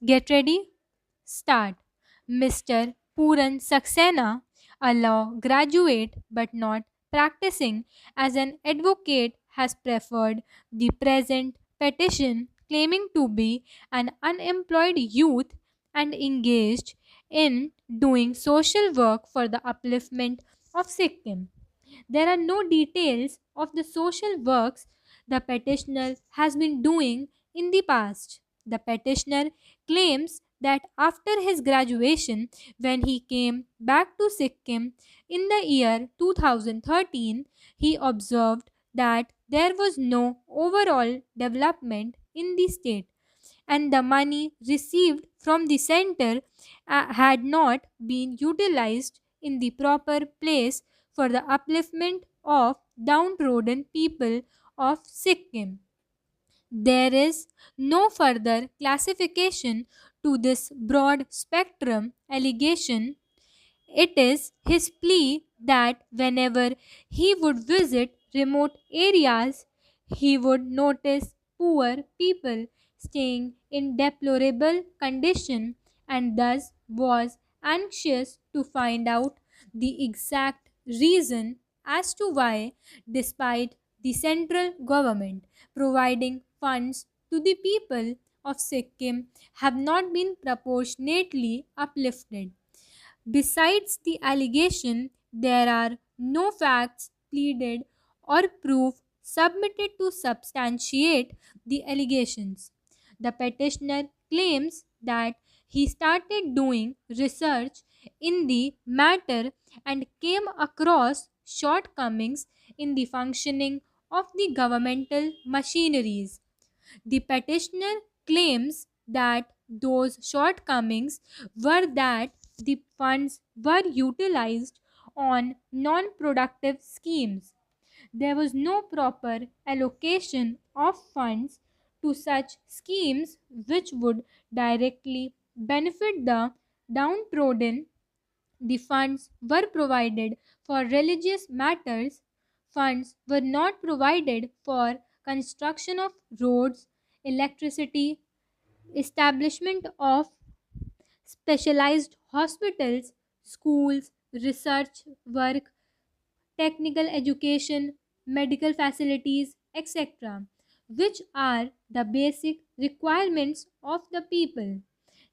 Get ready? Start. Mr. Puran Saxena, a law graduate but not practicing as an advocate, has preferred the present petition, claiming to be an unemployed youth and engaged in doing social work for the upliftment of Sikkim. There are no details of the social works the petitioner has been doing in the past. The petitioner claims that after his graduation, when he came back to Sikkim in the year 2013, he observed that there was no overall development in the state and the money received from the center had not been utilized in the proper place for the upliftment of downtrodden people of Sikkim. There is no further classification to this broad spectrum allegation. It is his plea that whenever he would visit remote areas, he would notice poor people staying in deplorable condition and thus was anxious to find out the exact reason as to why, despite the central government providing funds to the people of Sikkim, have not been proportionately uplifted. Besides the allegation, there are no facts pleaded or proof submitted to substantiate the allegations. The petitioner claims that he started doing research in the matter and came across shortcomings in the functioning of the governmental machineries. The petitioner claims that those shortcomings were that the funds were utilized on non productive schemes. There was no proper allocation of funds to such schemes which would directly benefit the downtrodden. The funds were provided for religious matters. Funds were not provided for construction of roads, electricity, establishment of specialized hospitals, schools, research work, technical education, medical facilities, etc., which are the basic requirements of the people.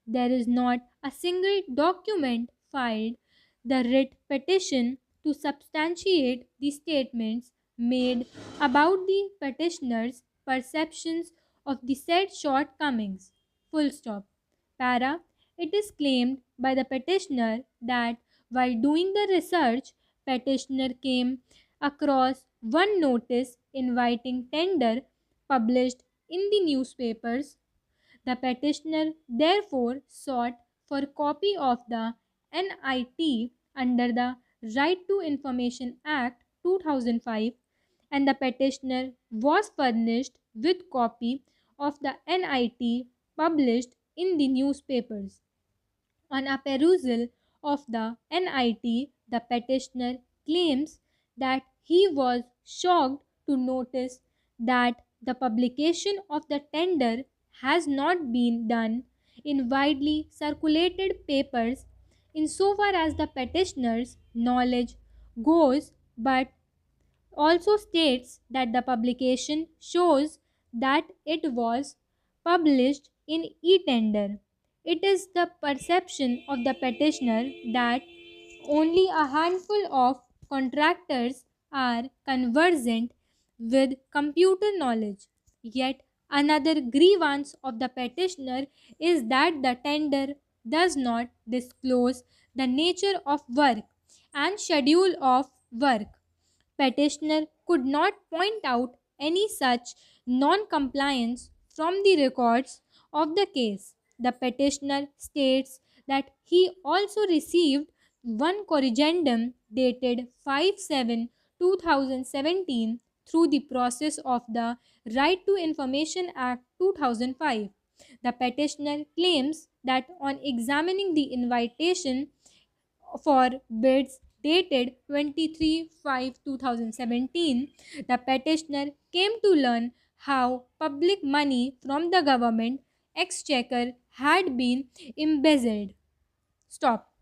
There is not a single document filed, the writ petition, to substantiate the statements made about the petitioner's perceptions of the said shortcomings. Full stop. Para. It is claimed by the petitioner that while doing the research, petitioner came across one notice inviting tender published in the newspapers. The petitioner therefore sought for copy of the NIT under the Right to Information Act 2005, and the petitioner was furnished with copy of the NIT published in the newspapers. On a perusal of the NIT, the petitioner claims that he was shocked to notice that the publication of the tender has not been done in widely circulated papers insofar as the petitioner's knowledge goes, but also states that the publication shows that it was published in e-tender. It is the perception of the petitioner that only a handful of contractors are conversant with computer knowledge. Yet another grievance of the petitioner is that the tender does not disclose the nature of work and schedule of work. Petitioner could not point out any such non-compliance from the records of the case. The petitioner states that he also received one corrigendum dated 5/7/2017 through the process of the Right to Information Act 2005. The petitioner claims that on examining the invitation for bids dated 23/5/2017, the petitioner came to learn how public money from the government exchequer had been embezzled. Stop.